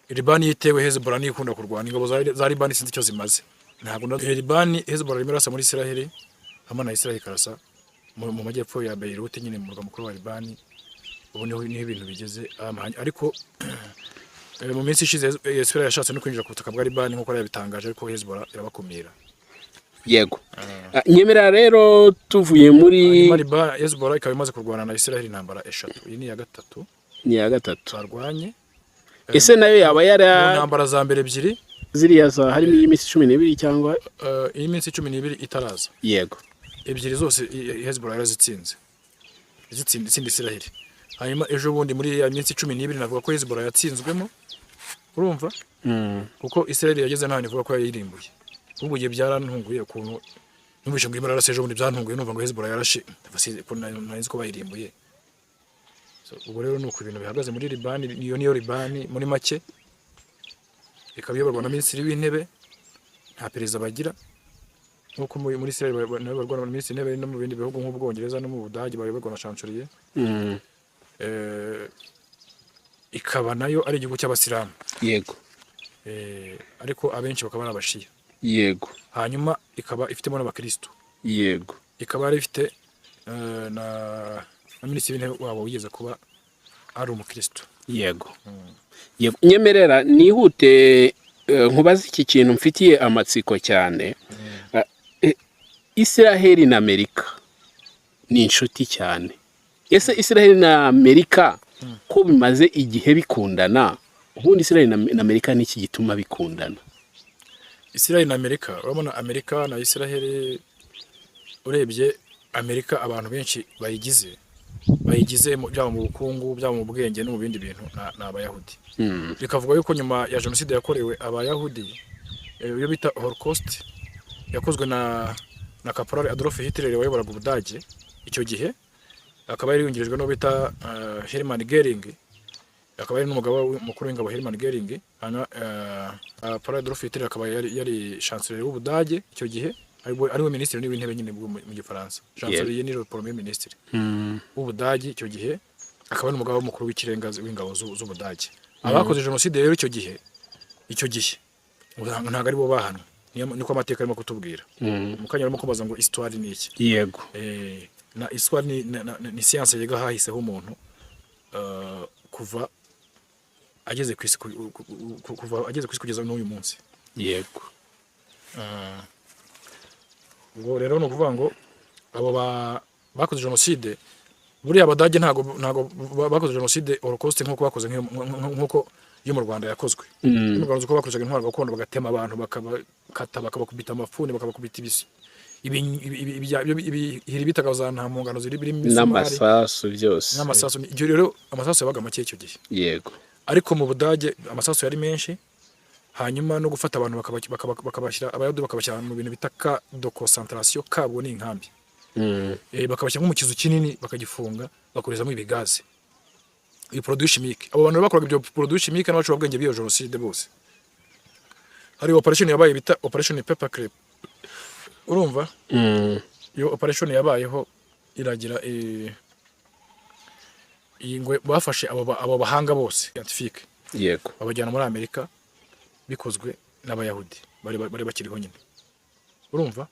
Libani yitewe Hezbollah ni ikunda kurwana ingabo za Libani sinzi icyo zimaze ntabwo Libani Hezbollah imirasa muri Israel hamwe na Israel karasa mu majyepfo ya Beirut nyine mu murwa mukuru wa Libani ubu niho ibintu bigeze ariko mu minsi ishize Israel yashatse no kwinjira ku butaka bwa Libani nkuko yabitangaje ariko Hezbollah irabakumira. Yego nyemera rero tuvuye muri Hezbollah ikaba imaze kurwana na Israel intambara 3 iyi ni ya gatatu barwanye ese nayo yaba yara intambara za mbere ebyiri ziriya za harimo iminsi 12 cyangwa iyi minsi 12 itaraza. Yego ebyiri zose Hezbollah yarazitsinze izindi Israel hanyuma ejo bundi muri ya minsi 12 navuga ko Hezbollah yatsinzwemo urumva kuko Israel yageze nta nivuga ko yayirimbuye ubwo giye byarantunguye ukuntu numvishe ngo imara ejo bundi byantunguye numva ngo Hezbollah yarashe ntazi ko bayirimbuye. Ubwo rero nuko ibintu bihagaze muri Libani niyo Libani muri make ikaba iyoborwa na minisitiri w'intebe nta perezida bagira nkuko muri Israel nabo barwana na minisitiri w'intebe no mu bindi bihugu nk'Ubwongereza no mu Budage bayoborwa na chancelier ikaba nayo ari igihugu cy'abasilamu. Yego ariko abenshi bakaba n'abashiya. Yego hanyuma ikaba ifitemo n'abakristo. Yego ikaba ari ifite na minisitiri w'intebe wabo wigeze kuba ari umukristo. Yego yego nyemerera nihute nkubaza iki kintu mfitiye amatsiko cyane. Israel na Amerika ni inshuti cyane. Ese Israel na Amerika ko bimaze igihe bikundana ubundi Israel na Amerika niki gituma bikundana? Israel na Amerika urabona Amerika na Israel urebye Amerika abantu benshi bayigize byaba mu bukungu byaba mu bwenge no mu bindi bintu n'abayahudi. Bikavuga yuko nyuma ya jenoside yakorewe abayahudi iyo bita Holocaust yakozwe na Caporal Adolf Hitler wayoboraga Ubudage icyo gihe akaba yari yungirijwe no bita Hermann Göring akaba yari n'umugabo mukuru w'ingabo Hermann Göring Caporal Adolf Hitler akaba yari chancelier w'Ubudage icyo gihe ariwe minisitiri w'intebe nyine mu Gifaransa. Chancelier ni le premier ministre w'Ubudage icyo gihe akaba ari umugabo mukuru w'ikirenga w'ingabo z'Ubudage. Abakoze jenoside rero icyo gihe ntago ari bo bahanwe niko amateka arimo kutubwira. Mukanya arimo kubaza ngo histoire ni iki. Yego na histoire ni science yiga hahiseho umuntu kuva ageze ku isi kugeza n'uyu munsi. Yego ubwo rero no kuvuga ngo abo bakoze jenoside buriya Abadage ntago bakoze jenoside Holocaust nkuko bakoze nkuko yo mu Rwanda yakozwe. Mu Rwanda uko bakoreshaga intwaro gakondo bagatema abantu bakabakata bakabakubita amafuni bakabakubita ibisi ibihiri bitagaza nta mpungano ziri birimo n'amasasu byose n'amasasu. Ibyo rero amasasu yabaga make icyo gihe. Yego ariko mu Budage amasasu yari menshi hanyuma no gufata abantu bakabashyira abayahudi bakabashyira mu bintu bitaka de concentration kabwo ni inkambi. Bakabashyira mu kizu kinini bakagifunga bakorezamo ibigaze i produit chimique. Abo bantu bakoraga ibyo produit chimique n'abacu babwenge biyo jenoside bose. Hari operation yabaye bita operation Paperclip urumva iyo operation yabayeho iragira ingwe bafashe abo bahanga bose scientifique. Yego babajyana muri Amerika bikozwe n'abayahudi bari bakiriho nyine urumva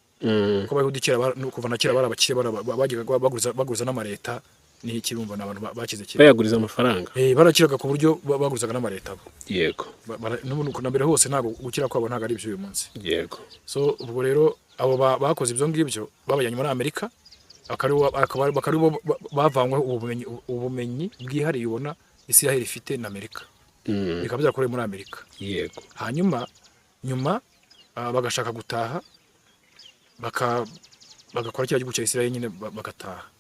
ko abayahudi kera kuva na kera barabakire baguruza n'amareta ni ikirumva n'abantu bakize kera bayaguriza amafaranga barakiraga ku buryo baguruzaga n'amareta. Yego n'umuntu nambere hose ntago gukira kwabo ntago ari ibyo uyu munsi. Yego so ubwo rero abo bakoze ibyo ngibyo babajyanye muri Amerika bakari bavanywe ubumenyi bwihariye ubona Israel ifite na Amerika bikaba byakorewe muri Amerika. Yego hanyuma nyuma bagashaka gutaha bagakora cya gihugu cya Israel nyine bagataha.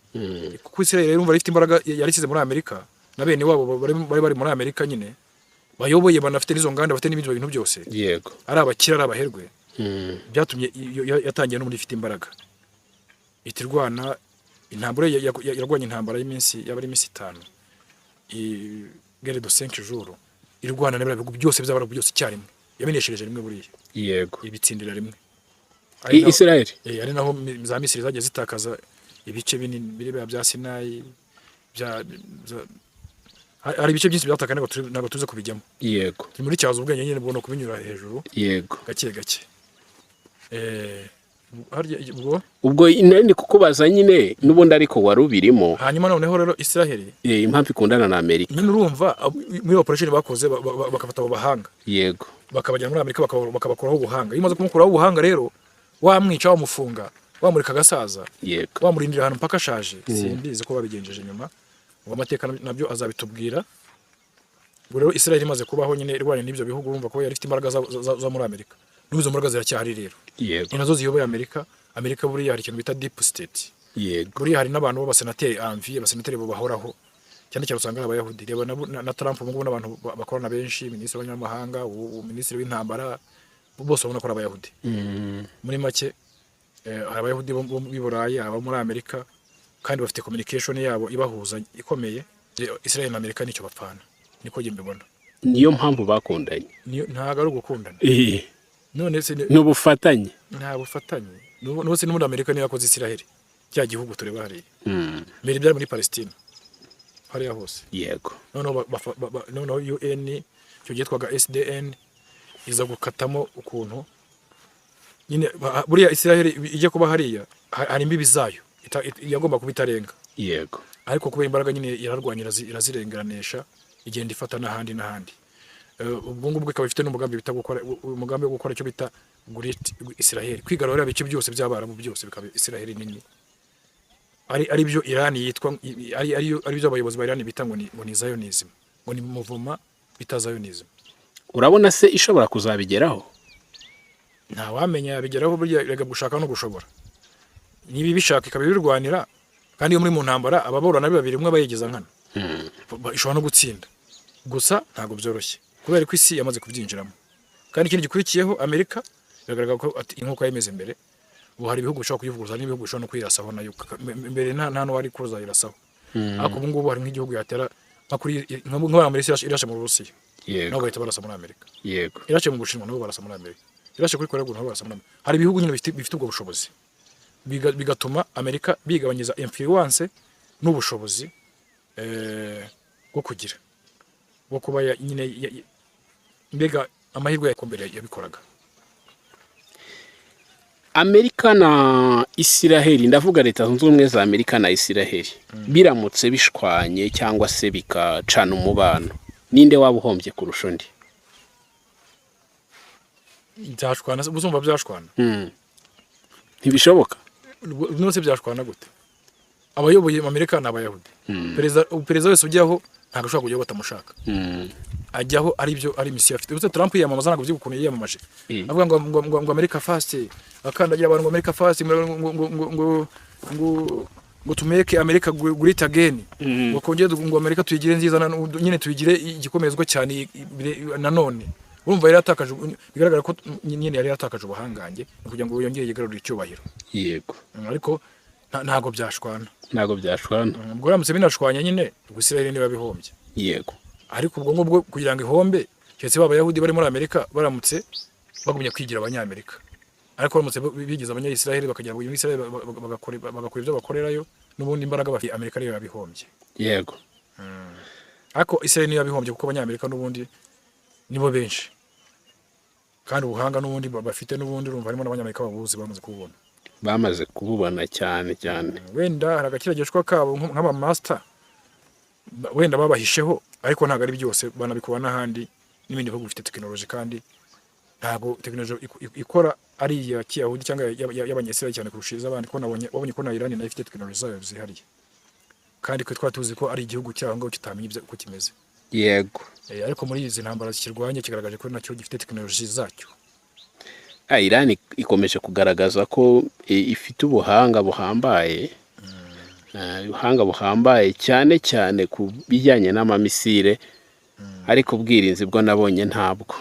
Kuko Israel rero umva ifite imbaraga yarisize muri Amerika na bene wabo bari muri Amerika nyine bayoboye banafite n'izo nganda bafite n'ibindi bintu byose. Yego ari abakira ari abaherwe byatumye yatangiye no muri ifite imbaraga itirwana intambara yarwanye intambara y'iminsi yabari iminsi 5 guerre de 5 jours irwana n'abihugu byose by'abarabu byose cyarimwe yamenyeshereje rimwe buriya. Yego ibitsindira rimwe Israel ari naho za Misiri zagiye zitakaza ibice binini biri bya Sinai hari ibice byinshi byataka ntabwo tuze kubijyamo. yego Turi muri cyazo ubwenge nyine bubona kubinyura hejuru yego. gake gake. Harya ubwo nari ndi kukubaza nyine n'ubundi ariko wari ubirimo. hanyuma noneho rero Israel impamvu ikundana na Amerika. nyine urumva muri operation bakoze bakafata abo bahanga yego bakabajyana muri Amerika bakabakuraho ubuhanga. Iyo umaze kumukuraho ubuhanga rero wamwica wamufunga wamurika agasaza yego wamurindira ahantu mpaka ashaje. Simbizi ko babigenjeje nyuma ngo amateka nabyo azabitubwira. Ubwo rero Israel imaze kubaho nyine irwanya n'ibyo bihugu urumva ko yari ifite imbaraga zo muri Amerika. N'uzo mbaraga ziracyahari rero. yego Inazo ziyoboye Amerika buriya hari ikintu bita deep state. yego Buriya hari n'abantu b'abasenateri abasenateri bahoraho cyane cyane usanga abayahudi. Reba na Trump ngubu n'abantu bakorana benshi, minisitiri w'abanyamahanga, minisitiri w'intambara, bose babona ko ari abayahudi. Muri make hari abayahudi b'i Burayi, aba muri Amerika, kandi bafite communication yabo ibahuza ikomeye. Israel na Amerika nicyo bapfana, niko njye mbibona. niyo mpamvu bakundanye. Ntago ari ugukundana. None se n'ubufatanye. nta bufatanye. Nose no muri Amerika niyo yakoze Israel cya gihugu tureba hariya. Mbere byari muri Palestine hariya hose. yego noneho UN cyo gitwaga SDN iza gukatamo ukuntu nyine buriya Israel ijya kuba hariya hari imbibi zayo yagomba kuba itarenga. yego Ariko kubera imbaraga nyine irarwanya irazirengeranisha igenda ifata n'ahandi. Ubwo ngubwo ikaba ifite n'umugambi bita gukora umugambi wo gukora icyo bita Great Israel, kwigarurira ibice byose by'Abarabu byose bikaba Israel nini. Ari byo Iran yitwa ari byo abayobozi ba Iran bita ngo ni Zionism, ngo ni muvuma bita Zionism. urabona se ishobora kuzabigeraho? Nta wamenya yabigeraho, burya rega gushaka no gushobora. Nibi bishaka ikaba birwanira, kandi iyo muri mu ntambara ababorana babiri umwe bayigeza nkana ishobora no gutsinda. Gusa ntago byoroshye kubera ko isi yamaze kubyinjiramo. Kandi ikindi gikurikiyeho Amerika biragaragara ko inkuko yemeze imbere. Ubu hari ibihugu bishobora kuyivuguruza n'ibihugu bishobora no kwirasaho nayo. Mbere nta wari kuza irasaho. Ariko ubu ngubu hari nk'igihugu yatera nk'Amerika irashe mu Burusiya. yego nabo bahita barasa muri Amerika. yego Irashe mu Bushinwa nabo barasa muri Amerika. Irashe kuri Korea nabo barasa muri Amerika. Hari ibihugu nyine bifite ubwo bushobozi bigatuma Amerika bigabanyiriza influence n'ubushobozi bwo kugira bwo kuba nyine mbega amahirwe yakombere yabikoraga. Amerika na Israel, ndavuga leta zunze ubumwe za Amerika na Israel, biramutse bishwanye cyangwa se bikacana umubano, ninde waba uhombye kurusha undi? Byashwana uzumva byashwana? Ntibishoboka. Nose byashwana gute? Abayoboye Amerika n'abayahudi. Perezida wese ujyaho ntabwo ashobora kujyaho batamushaka. Ajyaho ari misiyo afite. Uze Trump yiyamamaza ntabwo uzi ukuntu yiyamamaje. Avuga ngo America first, akandagira abantu ngo America first, ngo to make America great again. Ngo kongera ngo Amerika tuyigire nziza nyine tuyigire igikomezwa cyane nanone. Urumva yari atakaje, bigaragara ko nyine yari atakaje ubuhangange kugira ngo yongere yigarurire icyubahiro. Yego. Ariko ntago byashwana. Ntago byashwana. Ubwo ramutse binashwanya nyine Israel niba bihombye. Yego. Ariko ubwo ngubwo kugira ngo ihombe cyetse b'Abayahudi bari muri Amerika baramutse bagumye kwigira abanyamerika. Ariko baramutse bigize abanya-Israel bakagira ngo Israel bagakora ibyo bakorerayo n'ubundi imbaraga bafite Amerika niyo yabihombye. Yego. Ariko Israel niyo yabihombye kuko abanyamerika n'ubundi nibo benshi. Kandi ubuhanga n'ubundi bafite n'ubundi urumva harimo n'abanyamerika babuzi bamaze kububona cyane. Wenda hari agakiragishwa kabo nk'aba master wenda babahisheho, ariko ntago ari byose banabikuba n'ahandi n'ibindi bihugu bifite technology, kandi ntago technology ikora ari ya Kiyahudi cyangwa y'abanyesirayeli cyane kurusha iz'abandi, ko wabonye ko na Iran nayo ifite technology zayo zihariye, kandi twe twatuzi ko ari igihugu cyaho ngo kitamenye uko kimeze. Yego. Ariko muri izi ntambara zikirwanye kigaragaje ko nacyo gifite technology zacyo. Iran ikomeje kugaragaza ko ifite ubuhanga buhambaye, cyane cyane ku bijyanye n'amamisire, ariko ubwirinzi bwo nabonye ntabwo.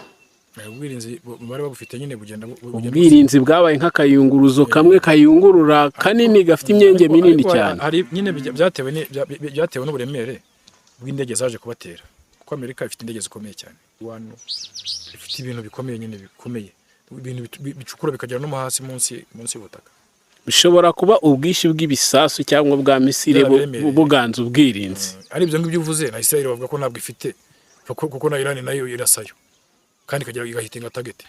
Ubwirinzi bari babufite nyine bugenda ubwirinzi bwabaye nk'akayunguruzo kamwe kayungurura kanini gafite imyenge minini cyane. Hari nyine byatewe n'uburemere bw'indege zaje kubatera, kuko Amerika ifite indege zikomeye cyane. Ifite ibintu bikomeye nyine bikomeye, ibintu bicukura bikagera no hasi munsi y'ubutaka. bishobora kuba ubwinshi bw'ibisasu cyangwa bwa misile Byarabemereye. buganza ubwirinzi. ari ibyo ngibyo uvuze na Israel bavuga ko ntabwo ifite kuko na Iran nayo irasayo kandi ikagera igahitinga target.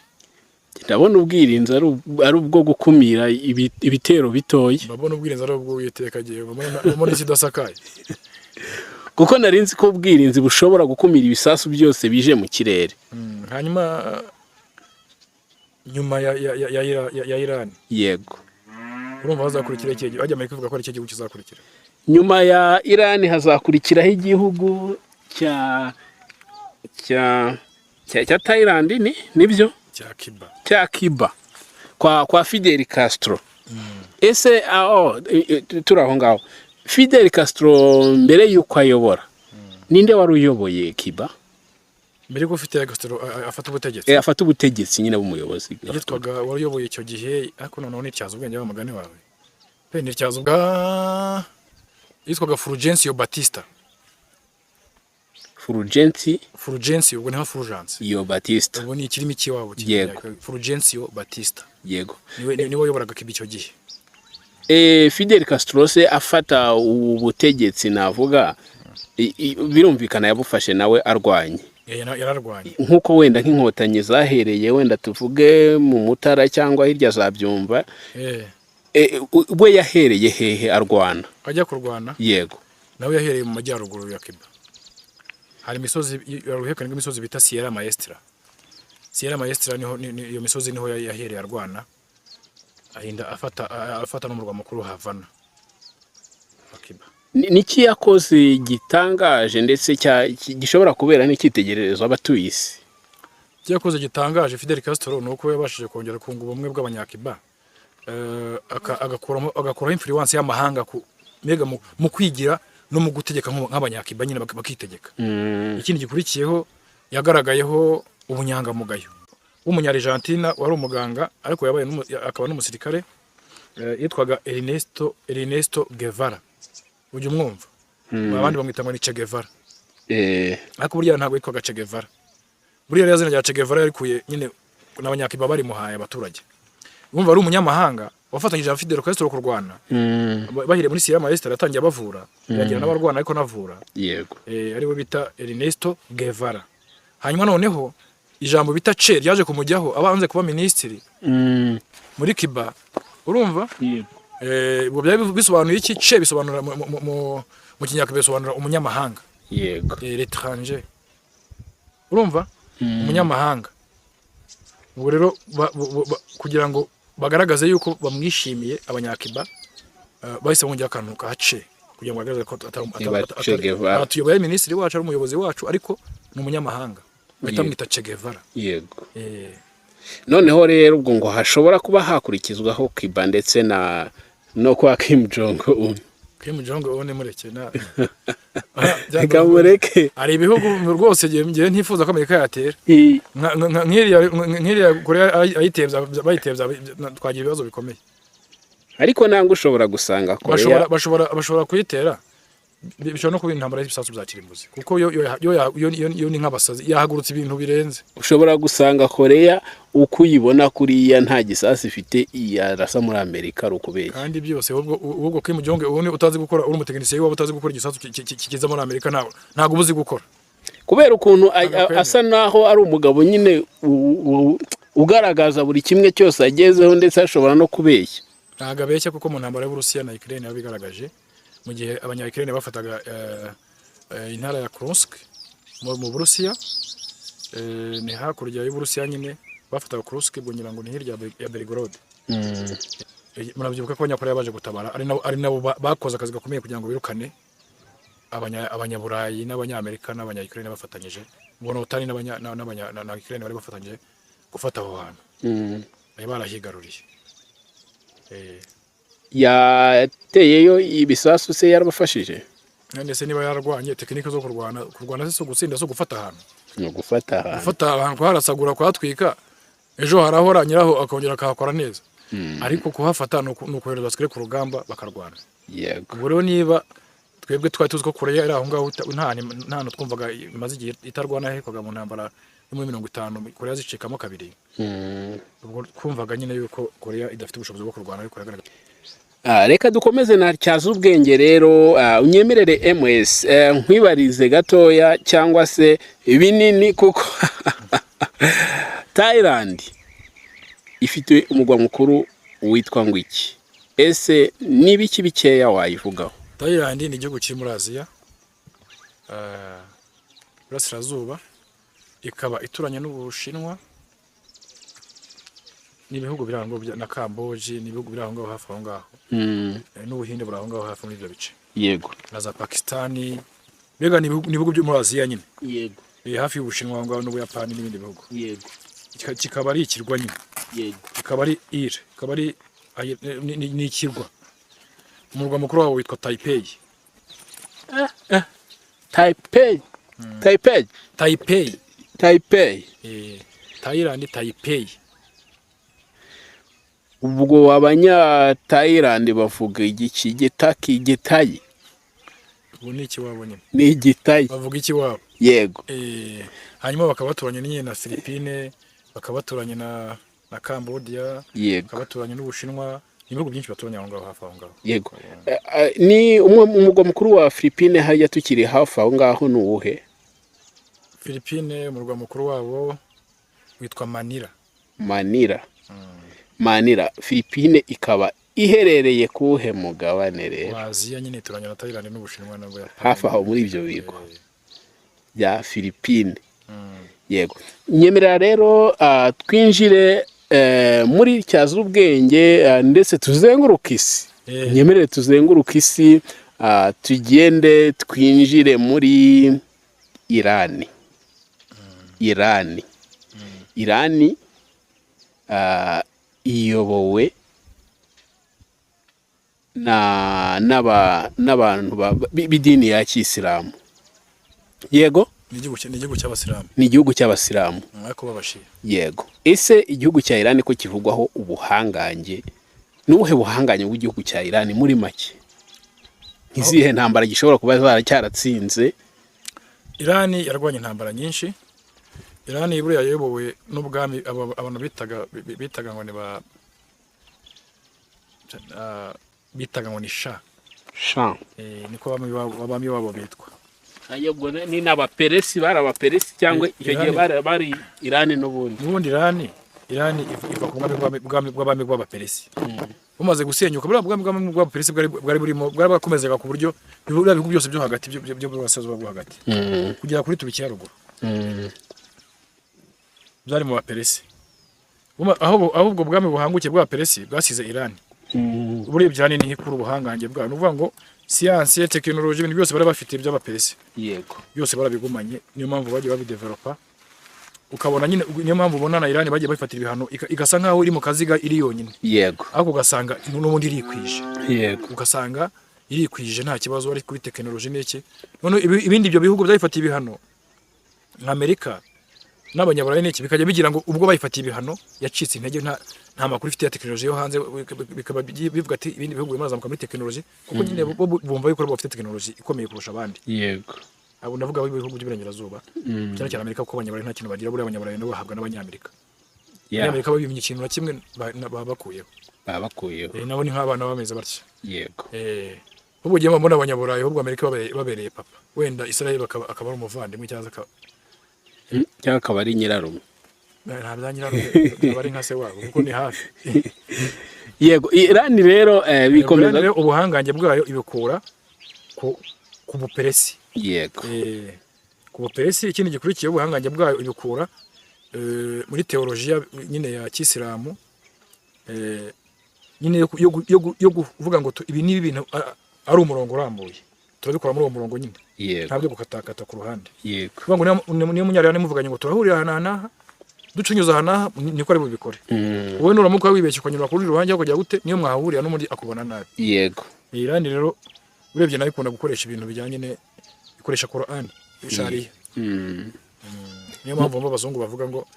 Ndabona ubwirinzi ari ubwo gukumira ibitero bitoya, Babona ubwirinzi ari ubwo Uwiteka agiye babona isi idasakaye. kuko narinzi ko ubwirinzi bushobora gukumira ibisasu byose bije mu kirere. Hanyuma nyuma ya Iran Yego, urumva hazakurikira iki gihugu? Ajya Amerika ivuga ko ari iki gihugu kizakurikira. nyuma ya Iran hazakurikiraho igihugu cya Thailand, nibyo Cya Cuba. cya Cuba kwa Fidel Castro. Ese turi aho ngaho, Fidel Castro mbere y'uko ayobora ninde wari uyoboye Cuba? Mbere ko Fidel Castro afata ubutegetsi Afata ubutegetsi nyine bw'umuyobozi. yitwaga wari uyoboye icyo gihe, ariko noneho nityaza ubwenge bw'amagani wawe pe nityaza ubwa yitwaga Fulgencio Batista. Fulgencio ubwo niho Fulgence Batista. ubwo ni ikirimi cy'iwabo Yego. Fulgencio Batista Yego. niwe wayoboraga Cuba icyo gihe. Fidel Castro se afata ubutegetsi navuga birumvikana yabufashe nawe arwanye, yararwanye nk'uko wenda nk'inkotanyi zahereye wenda tuvuge mu Mutara cyangwa hirya za Byumba. We yahereye hehe arwana? ajya kurwana. Yego. Nawe yahereye mu majyaruguru ya Cuba. Hari imisozi uruhekane rw'imisozi bita Sierra Maestra. Sierra Maestra niho iyo misozi niho yahereye arwana, ahinda afata n'umurwa mukuru Havana wa Cuba. Niki yakoze gitangaje ndetse gishobora kubera n'icyitegererezo abatuye isi? Cyakoze gitangaje Fidel Castro nuko yabashije kongera kunga ubumwe bw'abanyakiba, agakuraho influence y'amahanga mega mu kwigira no mu gutegeka nk'abanyakiba nyine bakitegeka. Ikindi gikurikiyeho yagaragayeho ubunyangamugayo w'umunya-Argentina wari umuganga ariko yabaye akaba n'umusirikare, yitwaga Ernesto Guevara. Ujya umwumva? Abandi bamwita ngo ni Che Guevara. Ariko burya ntabwo yitwaga Che Guevara. Buriya yazina rya Che Guevara yarikuye nyine n'abanyakiba bari muhaye abaturage. Urumva ari umunyamahanga wafatanyije na Fidel Castro kurwana. Bahire muri Sierra Maestra yatangiye abavura, yagira n'abarwana ariko navura. Yego. Ari we bita Ernesto Guevara. Hanyuma noneho ijambo bita Che ryaje kumujyaho abanze kuba ministri muri Cuba. Urumva? Yego. Ubwo byari bisobanuye iki? Che bisobanura mu kinyakiba bisobanura umunyamahanga. Yego. L'étranger. Urumva? Umunyamahanga. Ubwo rero kugira ngo bagaragaze yuko bamwishimiye abanyakiba, bahise bongera akantu ka Che kugira ngo bagaragaze ko atuyoboye ministri wacu ari umuyobozi wacu ariko ni umunyamahanga. Bahita mwita Che Guevara. Yego. Noneho rero ubwo ngo hashobora kuba hakurikizwaho Cuba ndetse no kwa Kim Jong-un. Kim Jong-un mureke na Kamureke. Ari ibihugu rwose ngiye ntifuza ko Amerika yatera. Nk'iriya Korea bayitebya twagira ibibazo bikomeye. Ariko ntabwo ushobora gusanga Korea bashobora kuyitera, bishobora no kuba intambara y'ibisasu bya kirimbuzi kuko yo ni nk'abasazi yahagurutse ibintu birenze. Ushobora gusanga Korea uko uyibona kuriya nta gisasi ifite yarasa muri Amerika ari ukubeshya. Kandi byose ubwo Kim Jong-un utazi gukora, uri umutekinisiye waba utazi gukora igisasu kikiza muri Amerika ntabwo ubuzi gukora, kubera ukuntu asa naho ari umugabo nyine ugaragaza buri kimwe cyose agezeho ndetse ashobora no kubeshya. Ntabwo abeshya kuko mu ntambara y'Uburusiya na Ukraine yabigaragaje mu gihe abanya-Ukraine bafataga intara ya Kursk mu Burusiya, ni hakurya y'Uburusiya nyine bafataga Kursk ubwo ngira ngo ni hirya ya Belgorod. Murabyibuka ko abanyakoreya baje gutabara ari nabo bakoze akazi gakomeye kugira ngo birukane abanyaburayi n'abanyamerika n'abanya-Ukraine bafatanyije, ubwo n'utani n'abanya-Ukraine bari bafatanyije gufata aho hantu. Bari barahigaruriye. Yateyeyo ibisasu se yarabafashije? Ndetse niba yararwanye tekinike zo kurwana se gutsinda so gufata ahantu. No gufata ahantu harasagura kwatwika, ejo harahora nyiraho akongera akahakora neza. Ariko kuhafata no kohereza abasirikare ku rugamba bakarwana. Yego. Ubwo rero niba twebwe twari tuzi ko Korea iri aho ngaho nta twumvaga imaze igihe itarwana hekwaga mu ntambara yo muri 50 Korea zicikamo kabiri. Ubwo twumvaga nyine yuko Korea idafite ubushobozi bwo kurwana ariko yagaragaje. Reka dukomeze na tyaza ubwenge rero, unyemerere MS nkwibarize gatoya cyangwa se binini kuko Thailand ifite umugwa mukuru witwa ngo iki? Ese nibiki bikeya wayivugaho? Thailand ni igihugu kiri muri Aziya, burasirazuba, ikaba ituranye n'Ubushinwa n'ibihugu biri aho na Cambodia, n'ibihugu biri aho hafi aho ngaho, n'Ubuhinde buri aho ngaho hafi muri ibyo bice. Yego. Na za Pakistani, mbega ni ibihugu byo muri Aziya nyine. Yego. Hafi y'Ubushinwa aho ngaho n'Ubuyapani n'ibindi bihugu. Yego. Kikaba ari ikirwa nyine. Yego. Kikaba ari île, kikaba ari ni ikirwa. Umurwa mukuru wawo witwa Taipei. Taipei. Taipei. Taipei. Taipei. Thailand Taipei. Ubwo abanya Thailand bavuga igiki? Gitaki, gitayi? Ubu ni iki wabo nyine? Ni igitayi. Bavuga iki wabo? Yego. Hanyuma bakaba baturanye nyine na Philippines, bakaba baturanye na Cambodia, yego, bakaba baturanye n'Ubushinwa, ibihugu byinshi baturanye aho ngaho hafi aho ngaho. Yego. Ni umugwa mukuru wa Philippines hariya tukiri hafi aho ngaho ni uwuhe? Philippines umurwa mukuru wabo witwa Manila. Manila. Manila. Philippines ikaba iherereye kuhe mugabane rero? Aziya nyine turanye na Thailand n'Ubushinwa nabwo hafi aho muri ibyo bigo bya Philippines. Yego. Nyemerera rero twinjire muri tyaza ubwenge ndetse tuzenguruka isi. Nyemerere tuzenguruka isi, tugende twinjire muri Irani. Irani iyobowe n'abantu b'idini ya Kisilamu. Yego. Ni igihugu cy'Abasilamu. Ni igihugu cy'Abasilamu. Ariko babashira. Yego. Ese igihugu cya Irani ko kivugwaho ubuhangange, n'ubuhe buhangange bw'igihugu cya Irani muri make? Izihe ntambara gishobora kuba zaracyaratsinze? Irani yarwanye intambara nyinshi. Irani buriya yayobowe n'ubwami abantu bitaga ngo ni bitaga ngo ni Shah. Niko abami babo bitwa. Ayobwo ni n'abaperesi, barabaperesi cyangwa icyo gihe bari Irani n'ubundi. Irani iva ku bwami bw'abaperesi. Bumaze gusenyuka buriya bwami bw'abaperesi bwari burimo, bwari bakomezaga ku buryo ibihugu byose byo hagati byo burasirazuba bwo hagati kugera kuri Turukiya ruguru byari mu baperesi. Aho ubwo bwami buhangukiye bw'abaperesi bwasize Irani. Uburebye Irani ni nk'ikuru ubuhangange bwabo, nuvuga ngo siyanse, tekinoloji, ibintu byose bari bafite by'abaperesi. Yego. Byose barabigumanye, niyo mpamvu bagiye babidevelopa. Ukabona nyine niyo mpamvu ubona na Irani bagiye bafatira ibihano igasa nkaho iri mu kaziga iri yonyine. Yego. Ariko ugasanga n'ubundi irikwije. Yego. Ugasanga irikwije nta kibazo ari kuri tekinoloji n'iki. None ibindi byo bihugu byayifatiye ibihano nka Amerika n'abanyaburayi n'iki bikajya bigira ngo ubwo bayifatiye ibihano yacitse intege, nta makuru ifite ya tekinoloji yo hanze, bikaba bivuga ati ibindi bihugu bimazamuka muri tekinoloji kuko nyine bumva yuko bafite tekinoloji ikomeye kurusha abandi. Yego. Abo ndavuga ibihugu by'Iburengerazuba cyane cyane Amerika, kuko abanyaburayi nta kintu bagira, buriya abanyaburayi nabo bahabwa n'Abanyamerika. Abanyamerika babimye ikintu na kimwe babakuyeho. Nabo ni nk'abana bameze batya. Yego. Ubwo gihe mbona abanyaburayi ahubwo Amerika babereye papa, wenda Israel akaba ari umuvandimwe cyangwa akaba ari nyirarume. Nta bya nyirarume, bari nka se wabo kuko ni hafi. Yego. Irani rero bikomeza ubuhangange bwayo ibikura ku buperesi. Yego. Ku buperesi. Ikindi gikurikiye ubuhangange bwayo ibikura muri teolojiya nyine ya Kisilamu, nyine yo kuvuga ngo ibi ni ibintu ari umurongo urambuye, turabikora muri uwo murongo nyine. Yego. Ntabyo gukatakata ku ruhande. Yego. Kuvuga ngo niyo munyarwanda muvuganye ngo turahurira hanaha ducunyuza hanaha, niko ari bubikore. Wowe nuramuka wibeshye ukanyura kuri ruhande kujya gute, niyo mwahurira n'umundi akubona nabi. Yego. Irani rero urebye nayo ikunda gukoresha ibintu bijyanye ne ikoresha Qur'an, Sharia. Niyo mpamvu abazungu bavuga ngo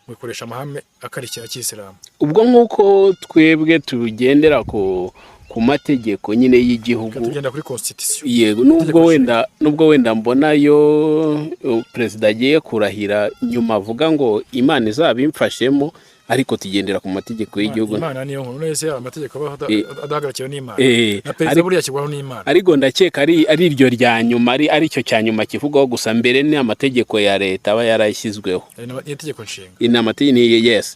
mwikoresha amahame akarishya ya Kisilamu. Ubwo nk'uko twebwe tugendera ku mategeko nyine y'igihugu, tugenda kuri constitution. Yego. Nubwo wenda mbona yo president agiye kurahira nyuma avuga ngo Imana izabimfashemo, ariko tugendera ku mategeko y'igihugu. Imana niyo nkuru nese amategeko adahagarakiwe n'Imana. Na perezida ariko- buriya kigwaho n'Imana. ariko ndakeka ari iryo rya nyuma, ari cyo cya nyuma kivugaho, gusa mbere ni amategeko ya leta aba yarashyizweho. Ni itegeko nshinga. Amategeko ni yes.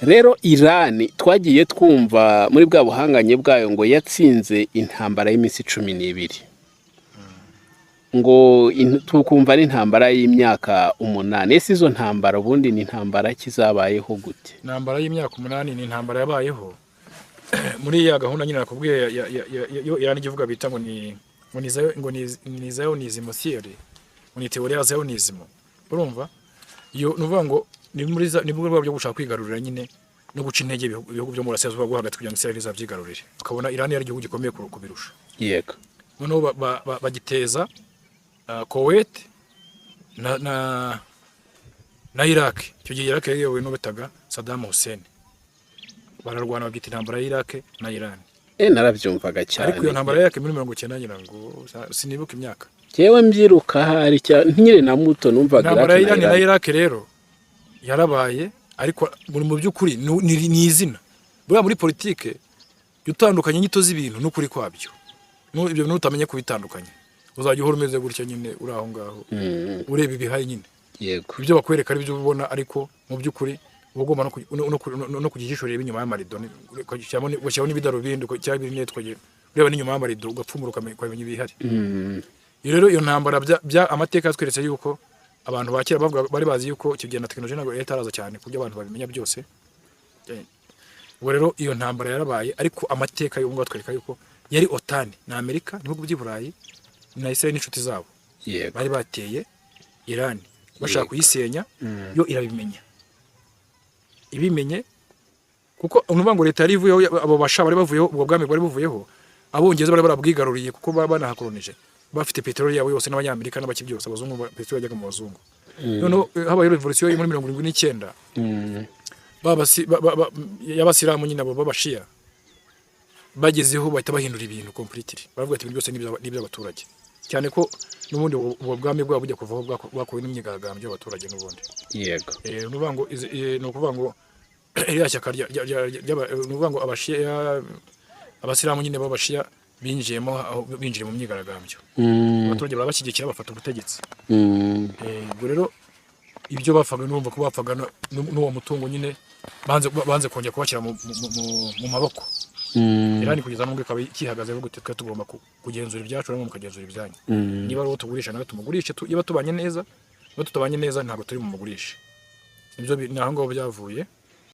Rero Iran twagiye twumva muri bwa buhanganye bwayo ngo yatsinze intambara y'iminsi 12, ngo tukumva ari intambara y'imyaka 8. Ese izo ntambara ubundi ni intambara kizabayeho gute? Intambara y'imyaka 8 ni intambara yabayeho muri ya gahunda nyine nakubwiye yo Iran ivuga bita ngo ni Zionism theory, ngo ni teoria ya Zionism. Urumva yo nuvuga ngo ni bwo byo gushaka kwigarurira nyine no guca intege ibihugu byo mu Burasirazuba bwo hagati kugira ngo Israel izabyigarurire. Ukabona Iran yari igihugu gikomeye kubirusha. Yego. Noneho bagiteza Kuwait na Iraq. Icyo gihe Iraq yewe no betaga Saddam Hussein. Bararwana bagita intambara ya Iraq na Iran. Narabyumvaga cyane. Ariko iyo ntambara yake muri 90 ngira ngo sinibuka imyaka. Jewe mbyiruka hari cyane nkire na muto numvaga intambara ya Iran na Iraq rero yarabaye, ariko mu by'ukuri ni izina. Buriya muri politike utandukanye nyito z'ibintu n'ukuri kwabyo. Ibyo bintu utamenye kubitandukanya. Uzajya uhora umeze gutya nyine uri aho ngaho. Ureba ibihaye nyine. Yego. Ibyo bakwereka ari byo ubona, ariko mu by'ukuri ugomba no kugishishorera inyuma y'amarido. Cyangwa n'ibidarubindi cyangwa ibintu twagiye ureba n'inyuma y'amarido ugapfumura ukamenya ibihari. Rero iyo ntambara bya amateka yatweretse yuko abantu bakira bavuga bari bazi yuko icyo gihe na technology ntabwo yataraza cyane kubyo abantu babimenya byose. Ubwo rero iyo ntambara yarabaye, ariko amateka y'ubwo atwereka yuko yari OTAN na Amerika n'ibihugu by'i Burayi na Israel n'inshuti zabo. Yego. Bari bateye Iran bashaka kuyisenya, yo irabimenya. Ibimenye kuko unuvuga ngo leta yari ivuyeho, abo basha bari bavuyeho, ubwo bwami bari buvuyeho, abongereza bari barabwigaruriye kuko banahakolonije, bafite peteroli yabo yose n'abanyamerika n'abaki byose, abazungu peteroli yajyaga mu bazungu. Noneho habaye revolution yo muri 1979 y'abasilamu nyine abo babashia bagezeho bahita bahindura ibintu completely. Baravuga ati ibintu byose n'iby'abaturage, cyane ko n'ubundi ubwo bwami bwabo bujya kuvaho bwakowe n'imyigaragambyo y'abaturage n'ubundi. Yego. Nuvuga ngo nukuvuga ngo iriya shyaka nuvuga ngo abasilamu nyine babashia binjiye mu myigaragambyo. Abaturage barabashyigikira bafata ubutegetsi. Ubwo rero ibyo bafaga n'umva ko bafaga n'uwo mutungo nyine banze kongera kubashyira mu maboko. Irani kugeza n'ubwo ikaba kihagaze ngo twe tugomba kugenzura ibyacu no mukagenzura ibyanyu. Niba ari tugurisha nawe tumugurishe, iyo tubanye neza, iyo tutabanye neza ntabwo turi mu mugurisha. Ibyo naho ngaho byavuye.